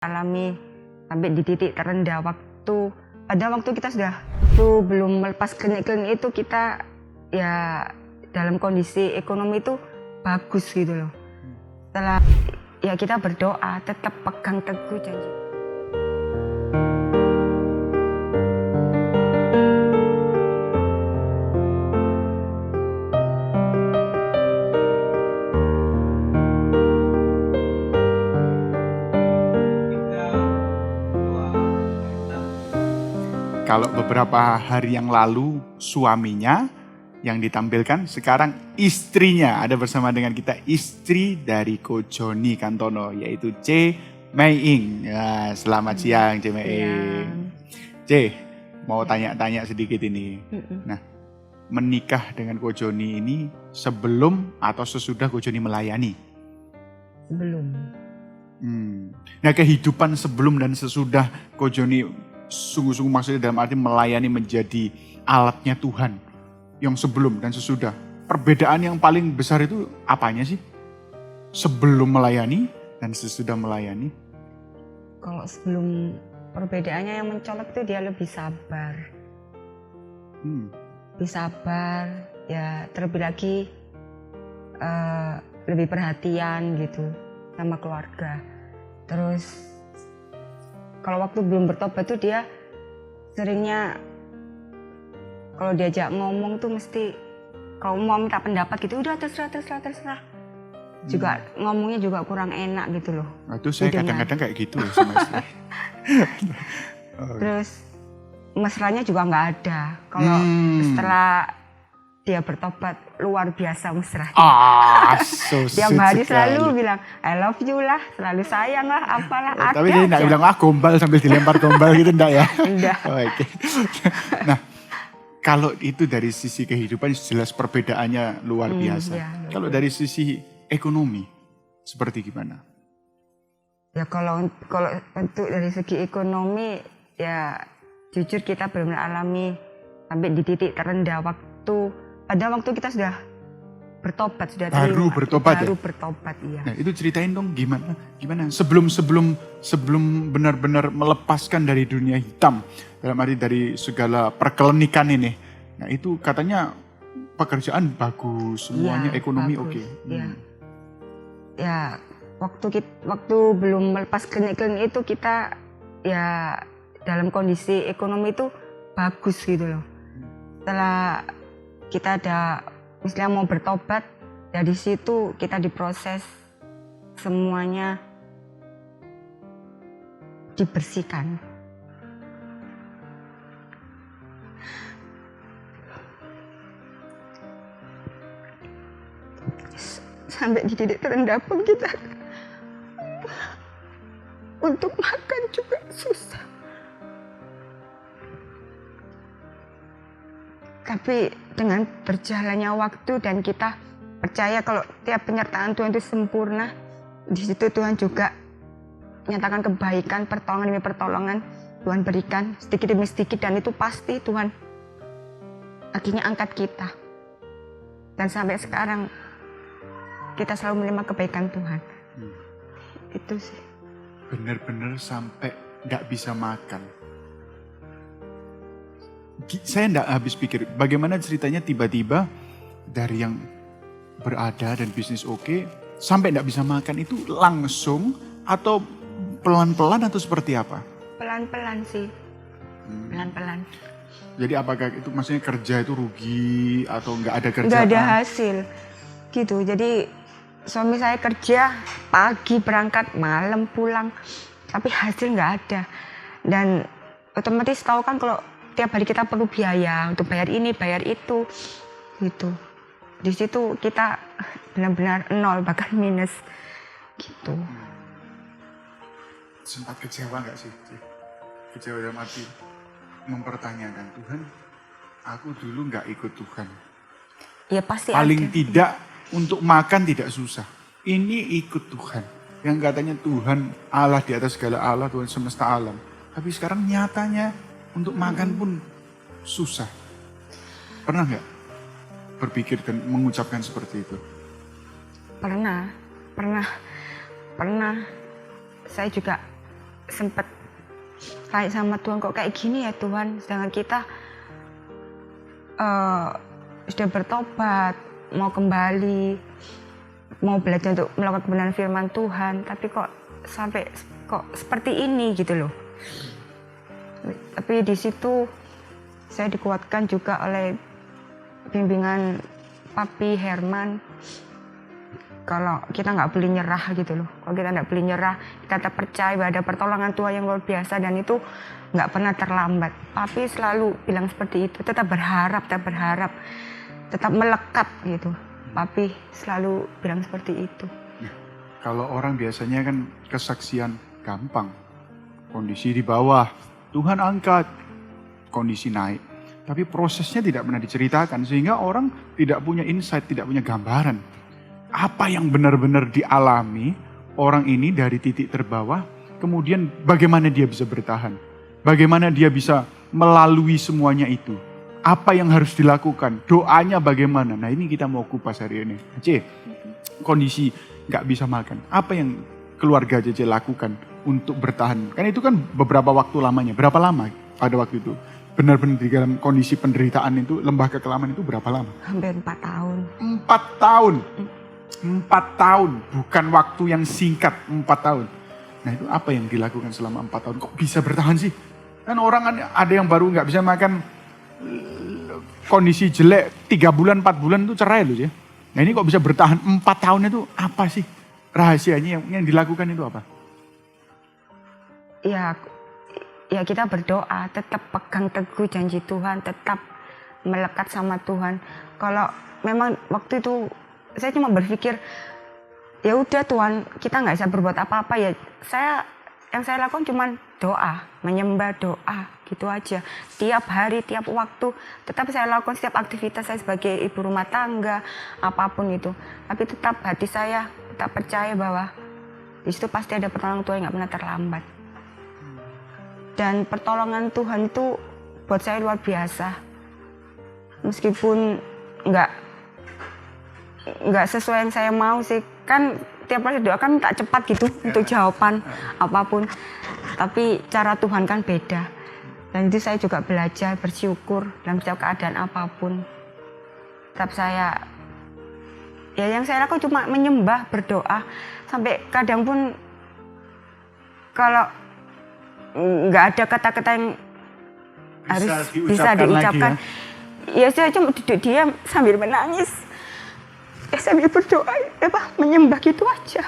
alami sampai di titik terendah pada waktu kita belum melepas klinik-klinik itu, kita ya dalam kondisi ekonomi itu bagus gitu loh. Setelah ya kita berdoa, tetap pegang teguh janji. Kalau beberapa hari yang lalu suaminya yang ditampilkan, sekarang istrinya ada bersama dengan kita, istri dari Ko Joni Kantono, yaitu C. Mei-ing. Ya, selamat siang C. Mei-ing. C, mau tanya-tanya sedikit ini. Nah, menikah dengan Ko Joni ini sebelum atau sesudah Ko Joni melayani? Sebelum. Nah, kehidupan sebelum dan sesudah Ko Joni sungguh-sungguh maksudnya dalam arti melayani menjadi alatnya Tuhan, yang sebelum dan sesudah, perbedaan yang paling besar itu apanya sih? Sebelum melayani dan sesudah melayani? Kalau sebelum, perbedaannya yang mencolok itu dia lebih sabar. Lebih sabar, ya terlebih lagi lebih perhatian gitu sama keluarga. Terus kalau waktu belum bertobat tuh dia seringnya kalau diajak ngomong tuh mesti kalau mau minta pendapat gitu udah terserah. Juga ngomongnya juga kurang enak gitu loh. Nah, itu saya kadang-kadang kayak gitu sama istri. Terus mesranya juga nggak ada. Kalau setelah dia bertobat luar biasa mesra. So Tiap hari selalu bilang I love you lah, selalu sayang lah, apalah ada. Tapi dia nggak bilang gombal sambil dilempar gombal gitu enggak ya? Enggak. Oke. Nah, kalau itu dari sisi kehidupan jelas perbedaannya luar biasa. Ya, kalau dari sisi ekonomi seperti gimana? Ya kalau untuk dari segi ekonomi ya jujur kita belum alami sampai di titik terendah pada waktu kita sudah bertobat, baru bertobat. Iya. Nah, itu ceritain dong gimana sebelum benar-benar melepaskan dari dunia hitam, dalam arti dari segala perkelenikan ini. Nah, itu katanya pekerjaan bagus, semuanya ekonomi oke. Ya, waktu belum melepas klinik-klinik itu kita ya dalam kondisi ekonomi itu bagus gitu loh. Setelah kita ada misalnya mau bertobat, ya di situ kita diproses, semuanya dibersihkan. Sampai di titik terendah pun kita untuk makan juga susah. Tapi dengan berjalannya waktu dan kita percaya kalau tiap penyertaan Tuhan itu sempurna, di situ Tuhan juga menyatakan kebaikan, pertolongan demi pertolongan Tuhan berikan sedikit demi sedikit, dan itu pasti Tuhan akhirnya angkat kita. Dan sampai sekarang kita selalu menerima kebaikan Tuhan. Itu sih. Benar-benar sampai nggak bisa makan. Saya nggak habis pikir bagaimana ceritanya tiba-tiba dari yang berada dan bisnis oke sampai nggak bisa makan, itu langsung atau pelan-pelan atau seperti apa? Pelan-pelan sih, pelan-pelan. Jadi apakah itu maksudnya kerja itu rugi atau nggak ada kerjaan? Nggak ada hasil gitu. Jadi suami saya kerja pagi berangkat, malam pulang, tapi hasil nggak ada. Dan otomatis tahu kan kalau tiap hari kita perlu biaya untuk bayar ini, bayar itu, gitu. Di situ kita benar-benar nol, bahkan minus, gitu. Sempat kecewa nggak sih? Kecewa dalam arti mempertanyakan, Tuhan, aku dulu nggak ikut Tuhan. Ya pasti paling ada. Tidak untuk makan tidak susah. Ini ikut Tuhan. Yang katanya Tuhan Allah di atas segala Allah, Tuhan semesta alam. Tapi sekarang nyatanya untuk makan pun susah. Pernah nggak berpikir dan mengucapkan seperti itu? Pernah. Saya juga sempet kayak sama Tuhan, kok kayak gini ya Tuhan, sedangkan kita sudah bertobat, mau kembali, mau belajar untuk melakukan kebenaran firman Tuhan, tapi kok sampai kok seperti ini gitu loh. Tapi di situ saya dikuatkan juga oleh bimbingan Papi Herman, kalau kita nggak boleh nyerah gitu loh. Kalau kita nggak boleh nyerah, kita tetap percaya bahwa ada pertolongan Tuhan yang luar biasa dan itu nggak pernah terlambat. Papi selalu bilang seperti itu, tetap berharap, tetap melekat gitu. Papi selalu bilang seperti itu. Kalau orang biasanya kan kesaksian gampang. Kondisi di bawah, Tuhan angkat, kondisi naik. Tapi prosesnya tidak pernah diceritakan sehingga orang tidak punya insight, tidak punya gambaran. Apa yang benar-benar dialami orang ini dari titik terbawah, kemudian bagaimana dia bisa bertahan. Bagaimana dia bisa melalui semuanya itu. Apa yang harus dilakukan, doanya bagaimana. Nah ini kita mau kupas hari ini. Cece, kondisi gak bisa makan. Apa yang keluarga Cece lakukan untuk bertahan? Kan itu kan beberapa waktu lamanya. Berapa lama pada waktu itu? Benar-benar di dalam kondisi penderitaan itu, lembah kekelaman itu berapa lama? Hampir 4 tahun. 4 tahun. 4 tahun, bukan waktu yang singkat, 4 tahun. Nah itu apa yang dilakukan selama 4 tahun? Kok bisa bertahan sih? Kan orang ada yang baru gak bisa makan, kondisi jelek 3 bulan, 4 bulan itu cerai loh ya. Nah ini kok bisa bertahan 4 tahun itu apa sih? Rahasianya yang dilakukan itu apa? Ya kita berdoa, tetap pegang teguh janji Tuhan, tetap melekat sama Tuhan. Kalau memang waktu itu saya cuma berpikir, ya udah Tuhan, kita nggak bisa berbuat apa-apa ya. Yang saya lakukan cuma doa, menyembah, doa, gitu aja. Tiap hari, tiap waktu, tetap saya lakukan setiap aktivitas saya sebagai ibu rumah tangga, apapun itu. Tapi tetap hati saya tetap percaya bahwa di situ pasti ada pertolongan Tuhan yang nggak pernah terlambat. Dan pertolongan Tuhan itu buat saya luar biasa. Meskipun nggak sesuai yang saya mau sih, kan tiap kali doa kan minta cepat gitu untuk jawaban apapun, tapi cara Tuhan kan beda. Dan itu saya juga belajar bersyukur dalam setiap keadaan apapun. Tetap yang saya lakukan cuma menyembah, berdoa, sampai kadang pun kalau nggak ada kata-kata yang bisa diucapkan, ya saya cuma duduk diam sambil menangis. Sambil berdoa, menyembah gitu aja.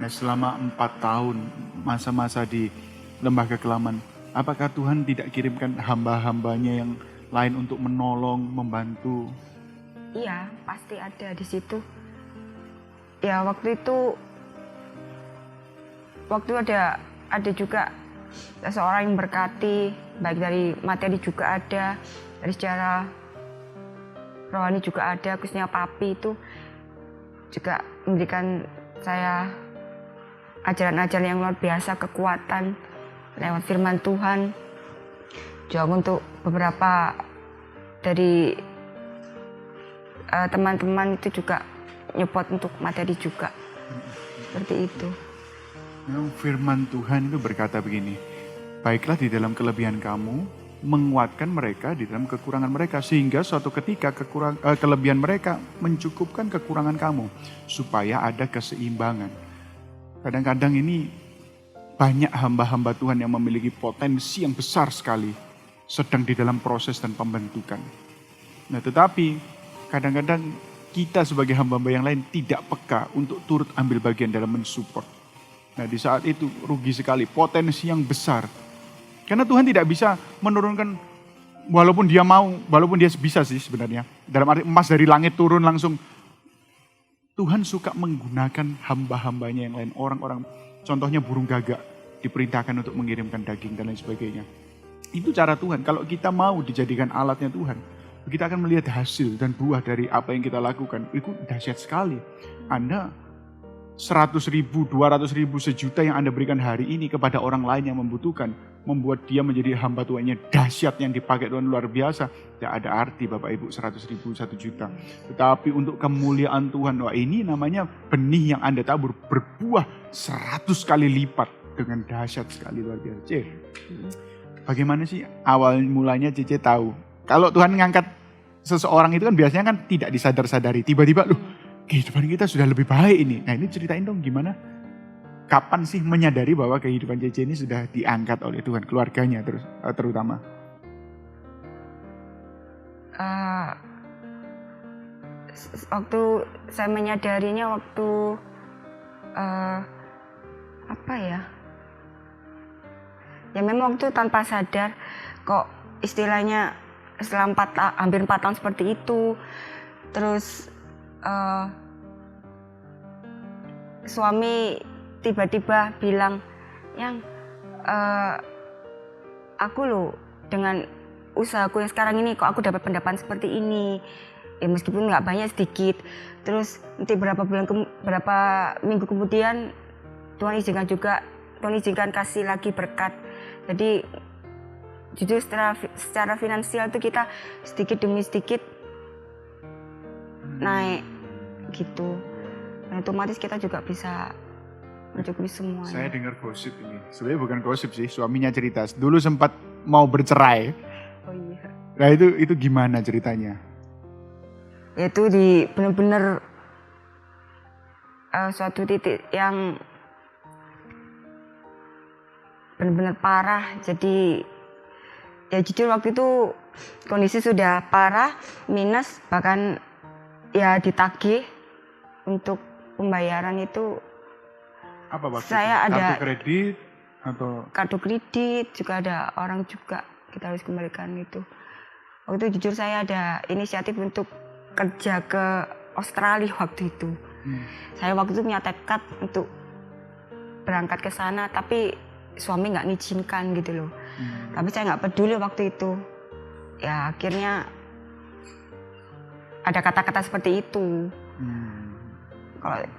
Nah selama 4 tahun masa-masa di lembah kekelaman, apakah Tuhan tidak kirimkan hamba-hambanya yang lain untuk menolong, membantu? Iya, pasti ada di situ. Ya waktu itu ada juga seseorang yang berkati, baik dari materi juga ada, dari secara rohani juga ada, khususnya Papi itu juga memberikan saya ajaran-ajaran yang luar biasa, kekuatan lewat firman Tuhan. Juga untuk beberapa dari teman-teman itu juga nyepot untuk materi juga. Seperti itu. Firman Tuhan itu berkata begini, baiklah di dalam kelebihan kamu, menguatkan mereka di dalam kekurangan mereka, sehingga suatu ketika kelebihan mereka mencukupkan kekurangan kamu, supaya ada keseimbangan. Kadang-kadang ini banyak hamba-hamba Tuhan yang memiliki potensi yang besar sekali, sedang di dalam proses dan pembentukan. Nah tetapi kadang-kadang kita sebagai hamba-hamba yang lain tidak peka untuk turut ambil bagian dalam mensupport. Nah di saat itu rugi sekali, potensi yang besar. Karena Tuhan tidak bisa menurunkan, walaupun dia bisa sih sebenarnya. Dalam arti emas dari langit turun langsung. Tuhan suka menggunakan hamba-hambanya yang lain. Orang-orang, contohnya burung gagak, diperintahkan untuk mengirimkan daging dan lain sebagainya. Itu cara Tuhan. Kalau kita mau dijadikan alatnya Tuhan, kita akan melihat hasil dan buah dari apa yang kita lakukan. Itu dahsyat sekali. Anda 100.000, 200.000, sejuta yang Anda berikan hari ini kepada orang lain yang membutuhkan, membuat dia menjadi hamba Tuhannya dahsyat yang dipakai Tuhan luar biasa. Tidak ada arti Bapak Ibu 100.000, 1 juta. Tetapi untuk kemuliaan Tuhan, wah ini namanya benih yang Anda tabur berbuah 100 kali lipat dengan dahsyat sekali luar biasa. C, bagaimana sih awal mulanya Cece tahu? Kalau Tuhan ngangkat seseorang itu kan biasanya kan tidak disadar-sadari. Tiba-tiba loh, kehidupan kita sudah lebih baik ini. Nah ini ceritain dong gimana? Kapan sih menyadari bahwa kehidupan Cece ini sudah diangkat oleh Tuhan, keluarganya terutama? Waktu saya menyadarinya waktu apa ya? Ya memang waktu tanpa sadar kok istilahnya setelah hampir 4 tahun seperti itu. Terus suami tiba-tiba bilang, yang aku loh dengan usahaku yang sekarang ini kok aku dapat pendapatan seperti ini. Ya meskipun nggak banyak, sedikit. Terus nanti berapa minggu kemudian Tuhan izinkan kasih lagi berkat. Jadi jujur secara finansial itu kita sedikit demi sedikit naik gitu. Dan otomatis kita juga bisa mencukupi semua. Saya dengar gosip ini. Sebenarnya bukan gosip sih, suaminya cerita. Dulu sempat mau bercerai. Oh iya. Nah itu gimana ceritanya? Itu di benar-benar suatu titik yang benar-benar parah. Jadi ya jujur waktu itu kondisi sudah parah, minus, bahkan ya ditagih untuk pembayaran itu. Apa waktu saya itu? ada Kartu kredit atau kartu kredit, juga ada orang juga kita harus kembalikan itu. Waktu itu jujur saya ada inisiatif untuk kerja ke Australia waktu itu. Saya waktu itu punya tekad untuk berangkat ke sana, tapi suami nggak ngizinkan gitu loh. Tapi saya nggak peduli waktu itu. Ya akhirnya ada kata-kata seperti itu.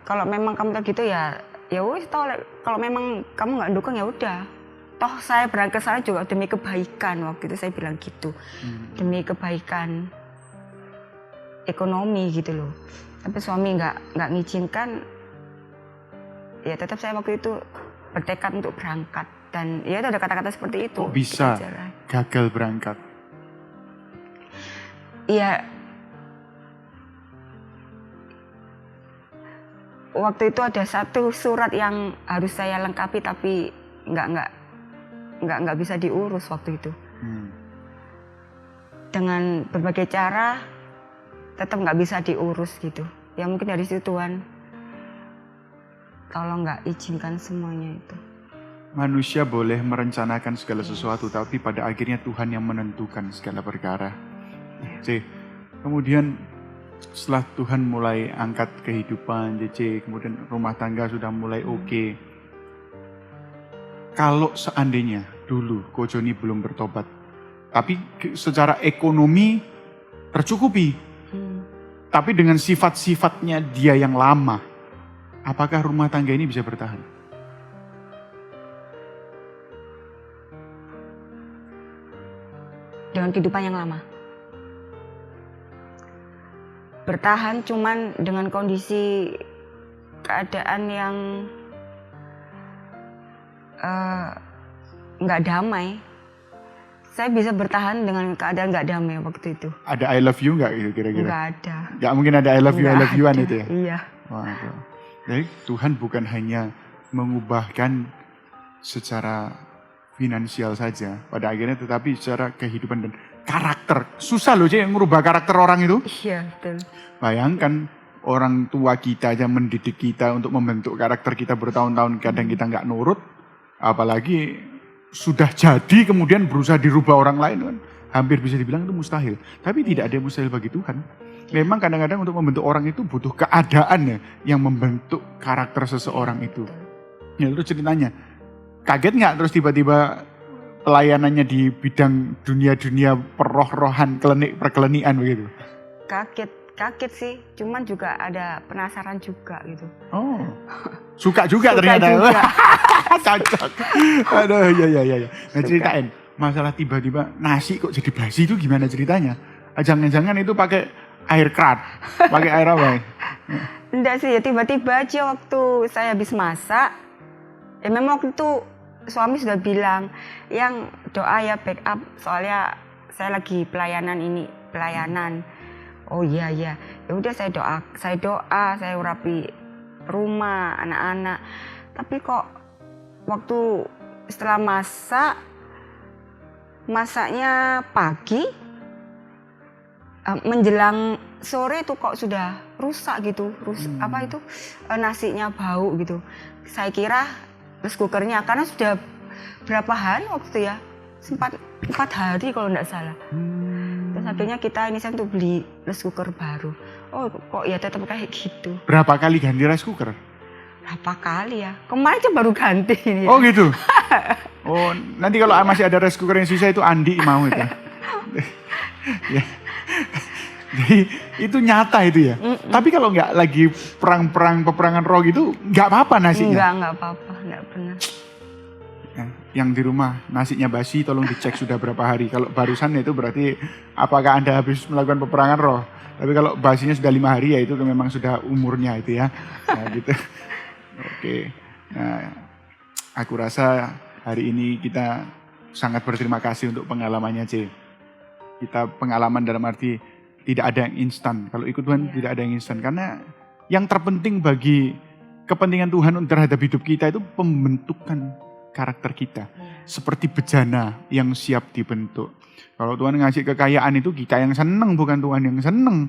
Kalau memang kamu gitu ya wis toh, kalau memang kamu nggak dukung ya udah. Toh saya berangkat ke sana juga demi kebaikan, waktu itu saya bilang gitu. Demi kebaikan ekonomi gitu loh. Tapi suami nggak ngizinkan. Ya tetap saya waktu itu bertekad untuk berangkat, dan ya itu ada kata-kata seperti itu. Kok bisa gagal berangkat? Iya, waktu itu ada satu surat yang harus saya lengkapi tapi nggak bisa diurus waktu itu. Dengan berbagai cara tetap nggak bisa diurus gitu. Ya mungkin dari situ Tuhan tolong nggak izinkan semuanya itu. Manusia boleh merencanakan segala sesuatu, tapi pada akhirnya Tuhan yang menentukan segala perkara. C, kemudian setelah Tuhan mulai angkat kehidupan JC, kemudian rumah tangga sudah mulai oke. Kalau seandainya dulu Ko Joni belum bertobat, tapi secara ekonomi tercukupi, tapi dengan sifat-sifatnya dia yang lama, apakah rumah tangga ini bisa bertahan? Dengan kehidupan yang lama bertahan, cuman dengan kondisi keadaan yang nggak damai. Saya bisa bertahan dengan keadaan nggak damai waktu itu. Ada I love you nggak gitu kira-kira? Nggak ada. Nggak mungkin ada I love you-an itu ya? Iya. Waduh. Jadi Tuhan bukan hanya mengubahkan secara finansial saja pada akhirnya, tetapi secara kehidupan dan karakter. Susah loh sih merubah karakter orang itu. Iya, betul. Bayangkan orang tua kita aja mendidik kita untuk membentuk karakter kita bertahun-tahun, kadang kita nggak nurut, apalagi sudah jadi kemudian berusaha dirubah orang lain kan. Hampir bisa dibilang itu mustahil. Tapi tidak ada yang mustahil bagi Tuhan. Memang kadang-kadang untuk membentuk orang itu butuh keadaannya yang membentuk karakter seseorang itu. Ya terus ceritanya, kaget nggak terus tiba-tiba pelayanannya di bidang dunia-dunia perroh-rohan, perkelenian begitu? kaget sih, cuman juga ada penasaran juga gitu. Oh, suka juga Suka ternyata. juga. Cocok. Aduh, iya. Nah, ceritain masalah tiba-tiba nasi kok jadi basi itu gimana ceritanya? Jangan-jangan itu pakai air keran, pakai air apa? Enggak sih, ya tiba-tiba aja waktu saya habis masak, ya memang waktu itu suami sudah bilang, yang doa ya backup, soalnya saya lagi pelayanan. Oh iya, ya udah saya doa, saya urapi rumah, anak-anak. Tapi kok waktu setelah masaknya pagi, menjelang sore itu kok sudah rusak gitu, apa itu nasinya bau gitu. Saya kira rice cookernya, karena sudah berapa hari waktu itu ya, sempat 4 hari kalau nggak salah. Terus akhirnya kita ini untuk beli rice cooker baru. Oh kok ya tetap kayak gitu. Berapa kali ganti rice cooker? Berapa kali ya? Kemarin aja baru ganti. Ya. Oh gitu. Oh nanti kalau masih ada rice cooker yang sisa itu Andi mau itu. Ya. Jadi itu nyata itu ya. Tapi kalau nggak lagi peperangan roh gitu, nggak apa-apa nasinya. Nggak apa-apa, nggak pernah. Yang di rumah nasinya basi, tolong dicek sudah berapa hari. Kalau barusan itu berarti apakah Anda habis melakukan peperangan roh. Tapi kalau basinya sudah 5 hari ya itu memang sudah umurnya itu ya. Nah gitu. Oke. Nah, aku rasa hari ini kita sangat berterima kasih untuk pengalamannya C. Kita pengalaman dalam arti tidak ada yang instan. Kalau ikut Tuhan tidak ada yang instan. Karena yang terpenting bagi kepentingan Tuhan terhadap hidup kita itu pembentukan karakter kita. Seperti bejana yang siap dibentuk. Kalau Tuhan ngasih kekayaan itu kita yang senang, bukan Tuhan yang senang.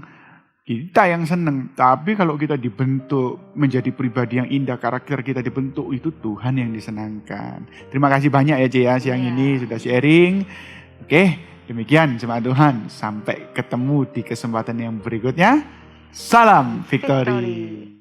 Kita yang senang. Tapi kalau kita dibentuk menjadi pribadi yang indah, karakter kita dibentuk, itu Tuhan yang disenangkan. Terima kasih banyak ya Cia siang ini sudah sharing. Oke, demikian jemaat Tuhan. Sampai ketemu di kesempatan yang berikutnya. Salam Victory.